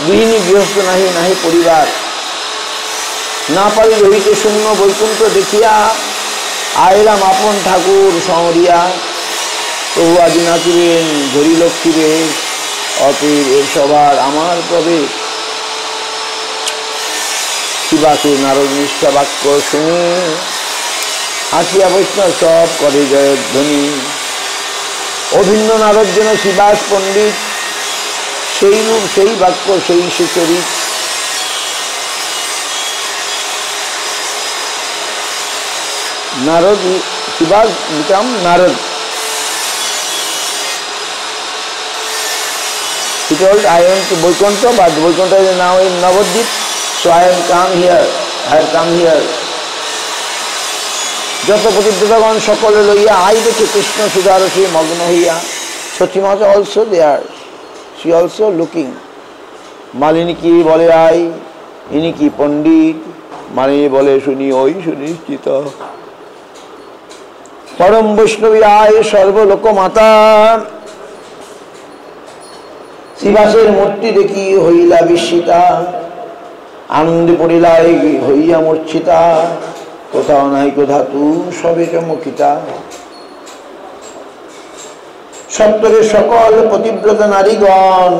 গৃহিণী গৃহস্থ নাহি নাহি পরিবার, না পারি রহিতে শূন্য বৈকুণ্ঠ দেখিয়া, আইলাম আপন ঠাকুর শহরিয়া। প্রভু আদি নাচিবেন ধরি লক্ষ্মী বেশ, অতএব এর সবার আমার প্রবেশ। শিবাকে নারদ নিষ্ঠা বাক্য শুনে, আসিয়া বৈষ্ণব সব করে জয়ধ্বনি। অভিন্ন নারদ যেন শিবাস পণ্ডিত, সেই রূপ সেই বাক্য সেই সুচরিত। Narad, Shivas become Narad. He told, I went to Vaikuntha, but Vaikuntha is now in Navadvip, so I have come here. যত প্রতিদেবগণ সকলে লইয়া আই দেখে কৃষ্ণ সুদারসে মগ্ন হইয়া। সচিমাতা also there, she also looking. Malini কি বলে আই, ইনি কি পণ্ডিত, মালিনী বলে শুনি ওই সুনিশ্চিত। পরম বৈষ্ণবী আয় সর্বলোক মাতা, শিবাসের মূর্তি দেখি হইলা বিস্মিতা। আনন্দে পড়িলা হইয়া মূর্ছিতা, কোথাও নাই ধাতু সবে চমকিতা। সত্তরের সকল পতিব্রত নারীগণ,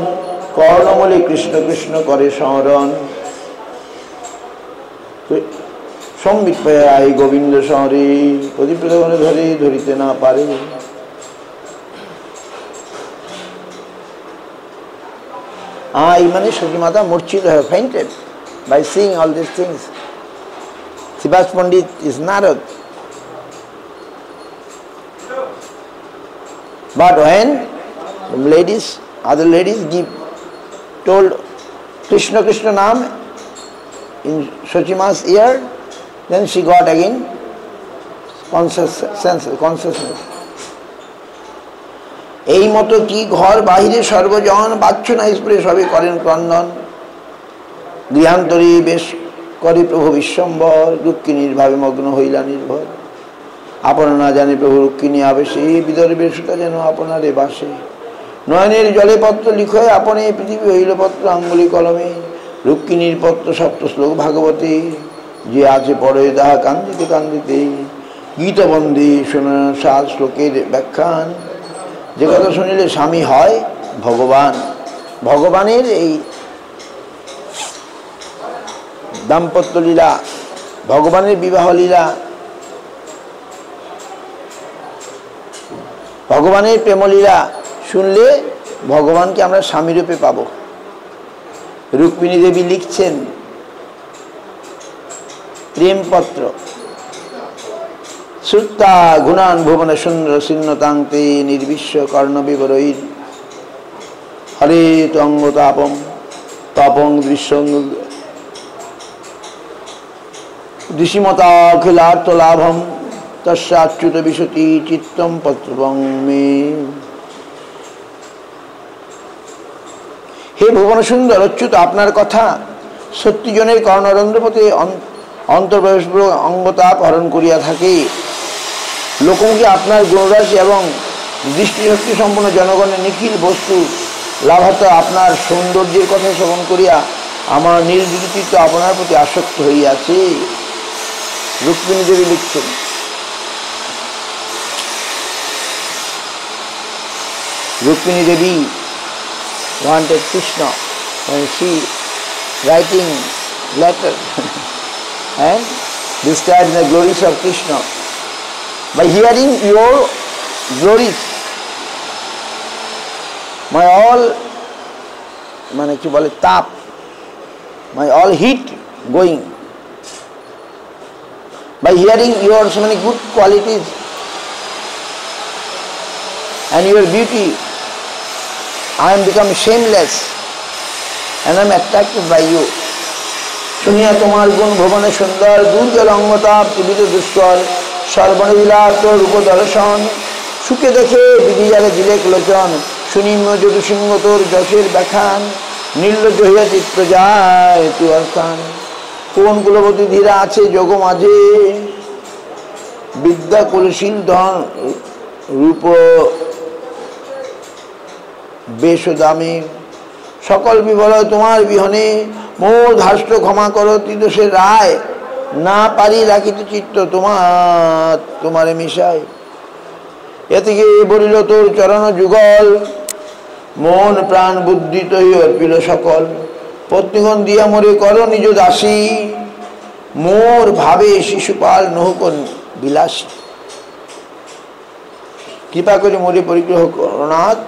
কর্ণমূলে কৃষ্ণ কৃষ্ণ করে স্মরণ। সম্বিত পায় আই গোবিন্দ শহরে, পতিব্রতগণে ধরে ধরিতে না পারে। আই মানে সতীমাতা মূর্ছিত হয়, fainted by seeing all these things. Shivas Pandit is Narad. But when ladies, other ladies told Krishna Krishna Nam in Shochima's ear, then she got again consciousness. এই মতো কি ঘর বাহিরে সর্বজন, বাচ্চনা স্প্রে সবে করেন ক্রন্দন। গৃহান্তরী বেশ করে প্রভু বিশ্বম্বর, রুক্মিণীর ভাবে মগ্ন হইলা নির্ভর। আপন না জানে প্রভু রুক্মিণী আবেশে, বিদর্ভের সুতা যেন আপনারে বাসে। নয়নের জলে পত্র লিখে আপনে, পৃথিবী হইল পত্র আঙ্গুলি কলমে। রুক্মিণীর পত্র সপ্ত শ্লোক ভাগবতে, যে আছে পড়ে তাহা কান্দিতে কান্দিতে। গীতবন্দী শোনা 7 শ্লোকের ব্যাখ্যান, যে কথা শুনিলে স্বামী হয় ভগবান। ভগবানের এই দাম্পত্য লীলা, ভগবানের বিবাহ লীলা, ভগবানের প্রেমলীলা শুনলে ভগবানকে আমরা স্বামী রূপে পাব। রুক্মিণী দেবী লিখছেন প্রেমপত্র। শ্রুতা গুণান ভুবন সুন্দর ছিন্নতাংতে, নির্বিশ্ব কর্ণ বিবরৈর। হরে তঙ্গ তাপম তপং দৃশ্যঙ্গ দৃশিমতা অখিলার্থ লাভম, তস্যাচ্যুত বিশতি চিত্তম পত্রবং মে। হে ভুবন সুন্দর অচ্যুত, আপনার কথা সত্যিজনের কর্ণরন্ধ্রপথে অন্তর্প্রবেশ অঙ্গতাপ হরণ করিয়া থাকে। লোকমুখে আপনার গুণরাশি এবং দৃষ্টিশক্তি সম্পন্ন জনগণের নিখিল বস্তু লাভার্থ আপনার সৌন্দর্যের কথা শ্রবণ করিয়া আমার নির্বিচিত্ত আপনার প্রতি আসক্ত হইয়াছে। রুক্মিণী দেবী লিখছেন, Rukmini Devi wanted Krishna and she writing letter and describing the glories of Krishna. By hearing your glories, my all মানে কি বলে তাপ, my all heat going. By hearing your so many good qualities and your beauty, I am become shameless and I am attracted by you. শুনিয়া তোমার গুণ ভুবনে সুন্দর, দুর্জল অঙ্গতাপ জীবিত দুষ্কর। সর্বনীলা তোর রূপ দর্শন, সুখে দেখে বিধিজারে দিলেক লোচন। শুনিম যদু সিংহ তোর যশের ব্যাখ্যান, নির্লজ্জ হইয়া চিত্ত যায় তুই অস্থান। কোন কুলবতী ধীরা আছে যোগ মাঝে, বিদ্যা কুলশীল ধন রূপ বেশ দামে। সকল বিবলয় তোমার বিহনে, মোর ধাষ্ট ক্ষমা করো ত্রিদোষের রায়, না পারি রাখিতে চিত্ত তোমারে মিশায়। এ থেকে বলিল তোর চরণ যুগল, মন প্রাণ বুদ্ধি তৈ অর্পিল সকল। পত্নীগণ দিয়া মোরে কর নিজ দাসী, মোর ভাবে শিশুপাল নহুকন বিলাসী। কৃপা করে মোরে পরিগ্রহ করনাথ,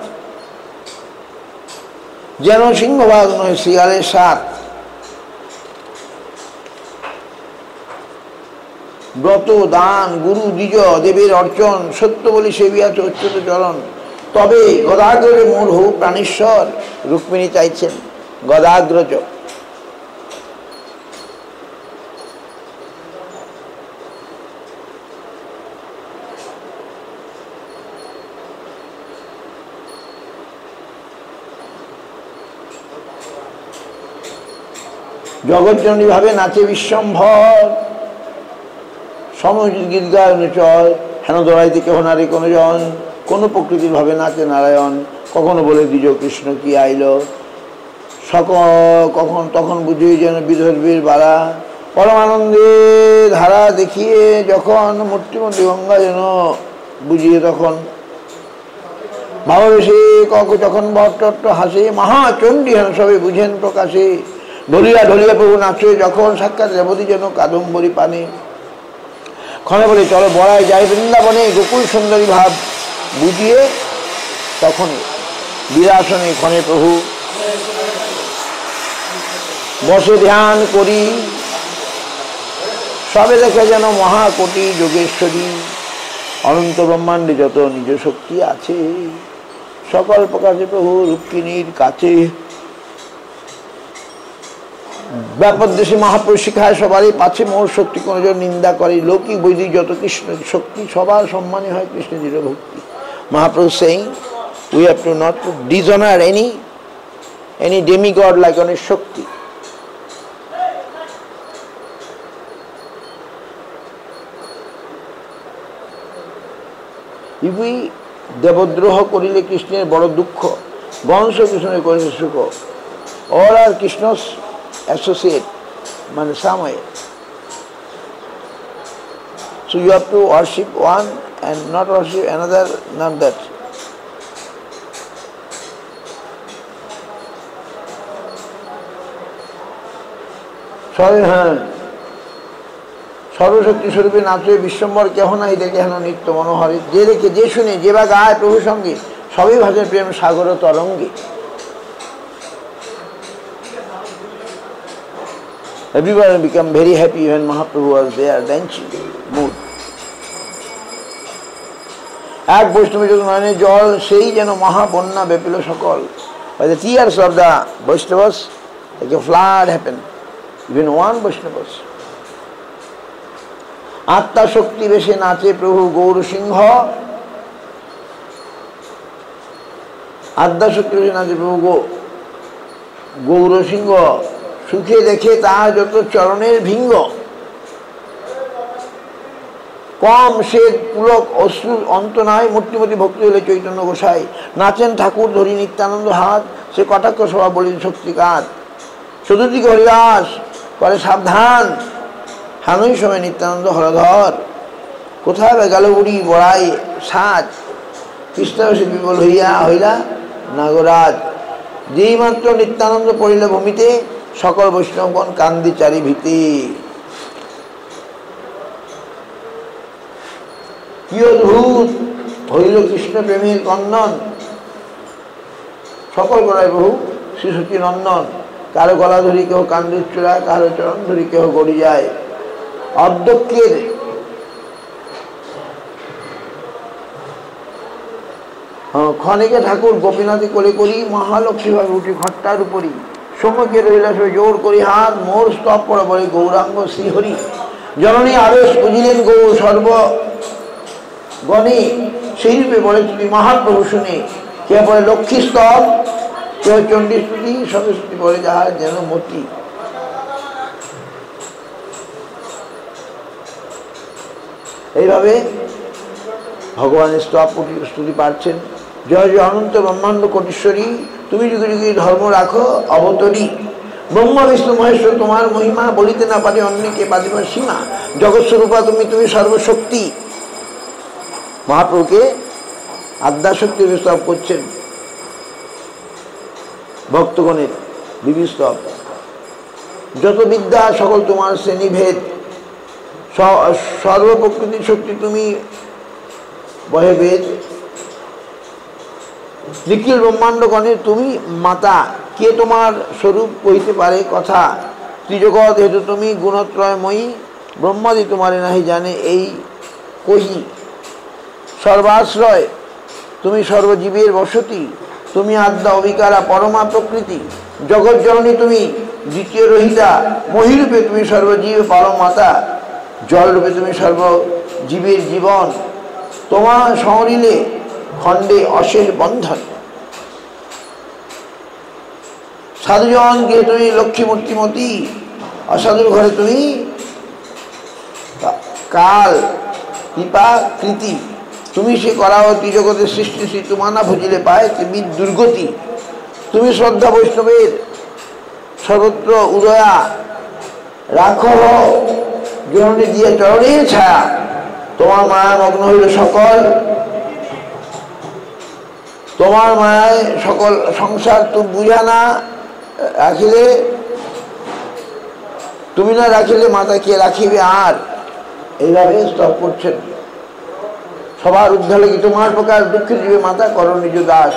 যেন সিংহভাগ নয় শিয়ালের সাথ। ব্রত দান গুরু দ্বিজ দেবের অর্চন, সত্য বলি সেবিয়াছ অচ্যুত চরণ। তবে গদাগ্রে মোর হোক প্রাণেশ্বর, রুক্মিণী চাইছেন গদাগ্রজ। জগজ্জননী ভাবে নাচে বিশ্বম্ভর, সমজিৎ গীত গায়ন চল। হেন দৌড়াইতে কেহ নারী কোনো জন, কোন প্রকৃতির ভাবে নাচে নারায়ণ। কখনো বলে দ্বিজ কৃষ্ণ কি আইল, কখন তখন বুঝেই যেন বিদর্ভীর বাড়া। পরমানন্দে ধারা দেখিয়ে যখন, মূর্তিমূর্তি গঙ্গা যেন বুঝিয়ে তখন। ভাবাবেশে যখন বট্ট হাসে, মহাচণ্ডী হেন সবে বুঝেন প্রকাশে। ঢলিয়া ঢলিয়া প্রভু নাচে যখন, সাক্ষাৎ রেবতী যেন কাদম্বরী পানে। ক্ষণে বলে চলো বড়ায় যাই বৃন্দাবনে, গোকুল সুন্দরী ভাব বুঝিয়ে তখন বিরাসনে ক্ষণে প্রভু বসে ধ্যান করি। সবে দেখে যেন মহাকোটি যোগেশ্বরী, অনন্ত ব্রহ্মাণ্ডে যত নিজ শক্তি আছে, সকল প্রকাশে প্রভু রুক্মিণীর কাছে। ব্যাপক দেশে মহাপুরুষ শিখায় সবারই পাচ্ছে, মোর শক্তি কোনজন নিন্দা করে। লৌকিক বৈদিক যত কৃষ্ণ শক্তি, সবার সম্মানে হয় কৃষ্ণ দৃঢ় ভক্তি। Mahaprabhu saying, we have to not to dishonor any demigod like Ganesh Shakti. If we দেবদ্রোহ করিলে কৃষ্ণের বড় দুঃখ, বংশ কৃষ্ণের করিলে সুখ। All are Krishna's associate, মানে samay. So you have to worship one and not worship another, not that. সর্বশক্তি স্বরূপে নাচে বিশ্বম্বর, কেহ নাই দেখে হেন নিত্য মনোহরে। যে দেখে যে শুনে যে বা গায় প্রভুর সঙ্গে, সবই ভাষে প্রেম সাগর তরঙ্গে। Everyone become very happy when Mahaprabhu was there dancing mood. এক বৈষ্ণবী যত নয়নে জল, সেই যেন মহাবন্যা ব্যাপিল সকল। By the tears of the Vaishnavas, like a flood happened, even one Vaishnavas. আত্মা শক্তি বেশে নাচে প্রভু গৌর সিংহ, আত্মা শক্তি বেশে নাচে প্রভু গৌর সিংহ। সুখে দেখে তার যত চরণের ভিঙ্গ, কম সে পুলক অশ্রুর অন্ত নাই। মূর্তিমতি ভক্তি হলে চৈতন্য গোসাই, নাচেন ঠাকুর ধরি নিত্যানন্দ হাত। সে কটাক্ষ সভা বলি শক্তিকাত, চতুর্দিকে হরিদাস করে সাবধান। হানুই সময় নিত্যানন্দ হরধর, কোথায় গেল বুড়ি বড়াই সাজ। কৃষ্ণাবেশে বিমল হইলা নাগরাজ। যেই মাত্র নিত্যানন্দ পড়িল ভূমিতে, সকল বৈষ্ণবগণ কান্দি চারি ভীতি। কি অদ্ভুত হইল কৃষ্ণ প্রেমের কন্দন, সকল গড়ায় বহু শিশুটি নন্দন। কারো গলা ধরি কেহ কান্দির চূড়ায়, কারো চরণ ধরি কেহ গড়ি যায়। অধ্যক্ষের ক্ষণিকে ঠাকুর গোপীনাথে কোলে করি, মহালক্ষ্মী ভাবে উঠি ঘট্টার উপরই। সম্মুখে রইল সে জোর করি হাত, মোর স্তব পড়ে বলে গৌরাঙ্গ শ্রীহরি। জননী আবেশ বুঝিলেন গৌর সর্বগণে, সেই রূপে বলে তুমি মহাপ্রভু শুনে। কে বলে লক্ষ্মী স্তব, কেউ চণ্ডী স্তুতি, সরস্বতী বলে যাহার যেন মতি। এইভাবে ভগবানের স্তব স্তুতি পাচ্ছেন। জয় জয় অনন্ত ব্রহ্মাণ্ড কোটীশ্বরী, তুমি যুগে যুগে ধর্ম রাখো অবতরী। ব্রহ্মা বিষ্ণু মহেশ্বর তোমার মহিমা বলিতে না পারে অন্যকে পারিবার সীমা। জগৎস্বরূপা তুমি, তুমি সর্বশক্তি। মহাপ্রভুকে আদ্যাশক্তি স্তব করছেন ভক্তগণের বিবি স্তব। যত বিদ্যা সকল তোমার শ্রেণীভেদ, সর্বপ্রকৃতি শক্তি তুমি বহে বেদ। নিখিল ব্রহ্মাণ্ডগণের তুমি মাতা, কে তোমার স্বরূপ কহিতে পারে কথা। ত্রিজগৎ হেতু তুমি গুণত্রয়ময়ী, ব্রহ্মাদি তোমারে নাহি জানে এই কহি। সর্বাশ্রয় তুমি সর্বজীবের বসতি, তুমি আদ্যা অবিকারা পরমা প্রকৃতি। জগৎ জননী তুমি দ্বিতীয় রহিতা, মহিরূপে তুমি সর্বজীব পরম মাতা। জলরূপে তুমি সর্বজীবের জীবন, তোমার সংরিলে খণ্ডে অশেষ বন্ধন। সাধুজন গিয়ে তুমি লক্ষ্মী মূর্তিমতী, অসাধুর ঘরে তুমি কাল কৃপা কৃতি। তুমি সে করাও ত্রিজগতের সৃষ্টি শ্রী, তুমানা ভজিলে পায় ত্রিবিদ দুর্গতি। তুমি শ্রদ্ধা বৈষ্ণবের সর্বত্র উদয়া, রাখো জননী দিয়ে চরণের ছায়া। তোমার মায়া মগ্ন হইল সকল, তোমার মায়ায় সকল সংসার তুমি বুঝা না রাখিলে, তুমি না রাখিলে মাতা কে রাখিবে আর। এইভাবে স্তব করছেন। সবার উদ্ধার লাগি তোমার প্রকার দুঃখে জীবে মাতা করো নিজ দাস।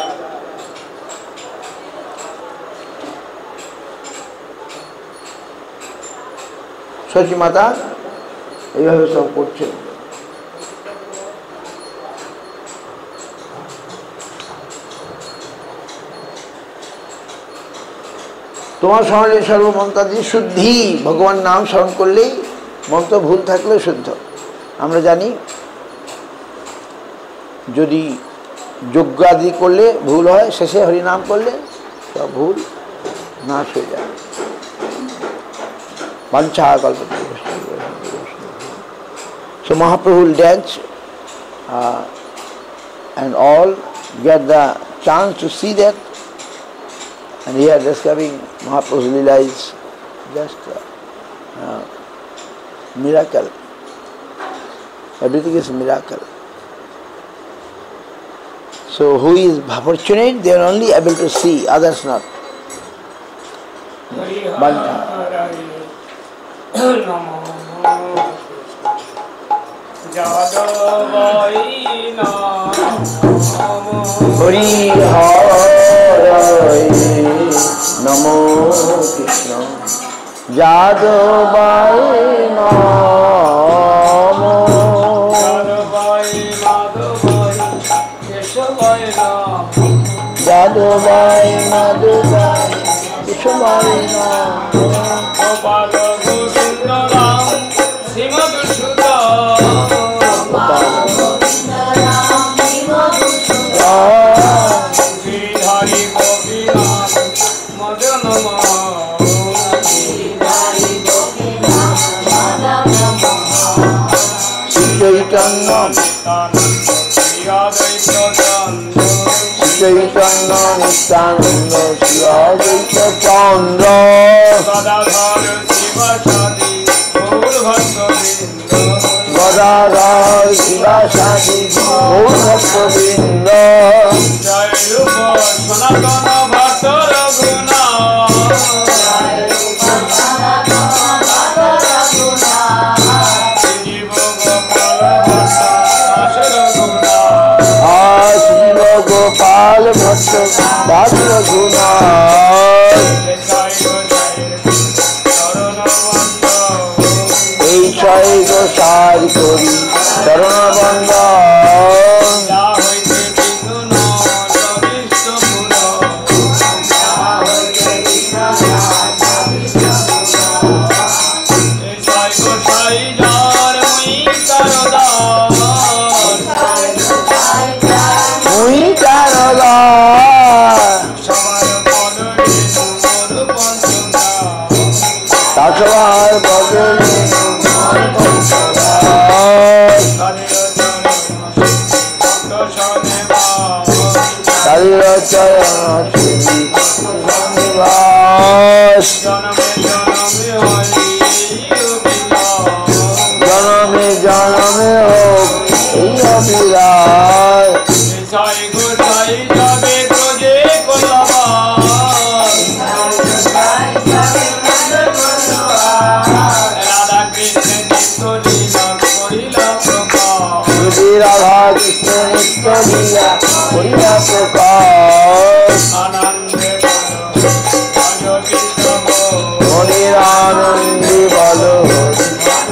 সচি মাতা এইভাবে সব করছেন। তোমার সমাজে সর্বমন্ত্রাদি শুদ্ধি, ভগবান নাম স্মরণ করলেই মন্ত্র ভুল থাকলে শুদ্ধ। আমরা জানি যদি যজ্ঞ আদি করলে ভুল হয়, শেষে হরিনাম করলে সব ভুল নাশ হয়ে যায়। বাঞ্ছা কল্পতরু। So Mahaprabhu will dance and all get the chance to see that. And here describing Mahaprabhu's Leela is just a miracle. Everything is a miracle. So who is fortunate, they are only able to see, others not. Banta. Hari Hari Namo Krishna Jadavai Namo Jadavai Madhuvai Keshavai Namo Gopala Govindaram Simadhusudan Chaitanya Nityananda Shri Advaita Chandra Gadadhar Shiva Shadi Gaur Bhakta-vrinda Gadadhar Shiva Shadi Gaur Bhakta-vrinda Jai Rupa Sanatana Bhakta Raghuna Jai Rupa Sanatana Bhakta Raghuna Jiva Gopala Bhakta Ashra Gopal Bhakta Bhakta Guna Ei Chai Gosar Kori Charana Banda Tachavar Bhagavani Kalira Chayana Chidi জনমে জনমে হোক এই অভিলাষ। রাধা কৃষ্ণ নিত্য লীলা করিয়া প্রকাশ। মনের আনন্দে বল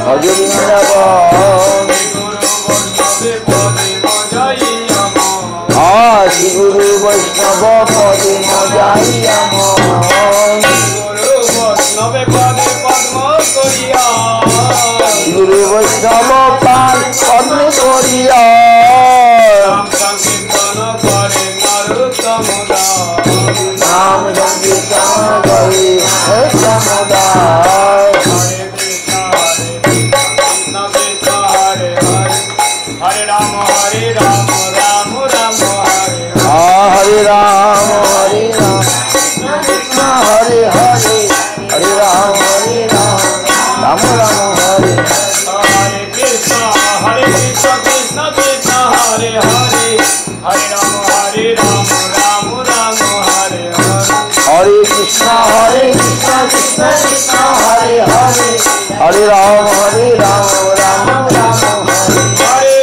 ভজ বৃন্দাবন। শ্রী গুরু বৈষ্ণব পদে মজাইয়া মন। গুরু বৈষ্ণব পান পদ্মে করিয়া নাম সংকীর্তন করে সমুদায়। হরে রাম হরে রাম রাম রাম হরে রাম, হরে রাম কৃষ্ণ হরে হরে, হরে রাম রাম রাম হরে হরে। কৃষ্ণ হরে কৃষ্ণ কৃষ্ণ কৃষ্ণ হরে হরে, হরে রাম রাম রাম হরে হরে। হরে কৃষ্ণ কৃষ্ণ কৃষ্ণ হরে হরে, হরে রাম রাম রাম হরে হরে।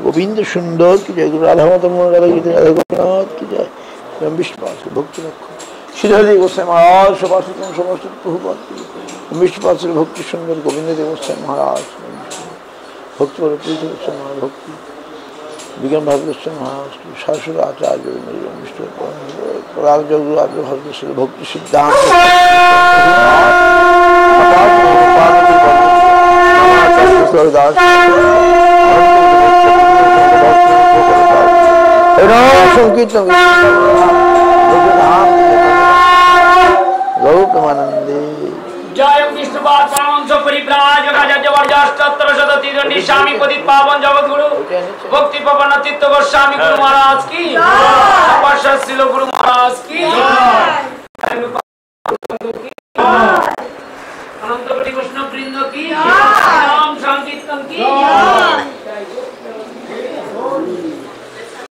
गोविंद सुंदर की जय, राधा माता मोहन राधा गीत राधा गोपीनाथ की जय, विष्णुपाद भक्ति रखो श्रीहरि गोसाई महाराज सभाषित समस्त प्रभुपाद की, विष्णुपाद श्री भक्ति सुंदर गोविंद देव गोसाई महाराज भक्ति बल प्रीति गोसाई महाराज भक्ति विज्ञान भागवत गोसाई महाराज की शाश्वत आचार्य विष्णु पराग जगुराज भक्त श्री भक्ति सिद्धांत संकीर्तन गौतमानंदे जय विष्णुपाद परमहंस परिव्राजक जबरदस्त 7 প্রতিদ্বন্দ্বী স্বামী পতিত পাবন জগৎগুরু ভক্তি পাবন তীর্থ গোস্বামী গুরু মহারাজ কি ছিল গুরু মহারাজ কি অনন্ত কোটি বৈষ্ণব বৃন্দ কি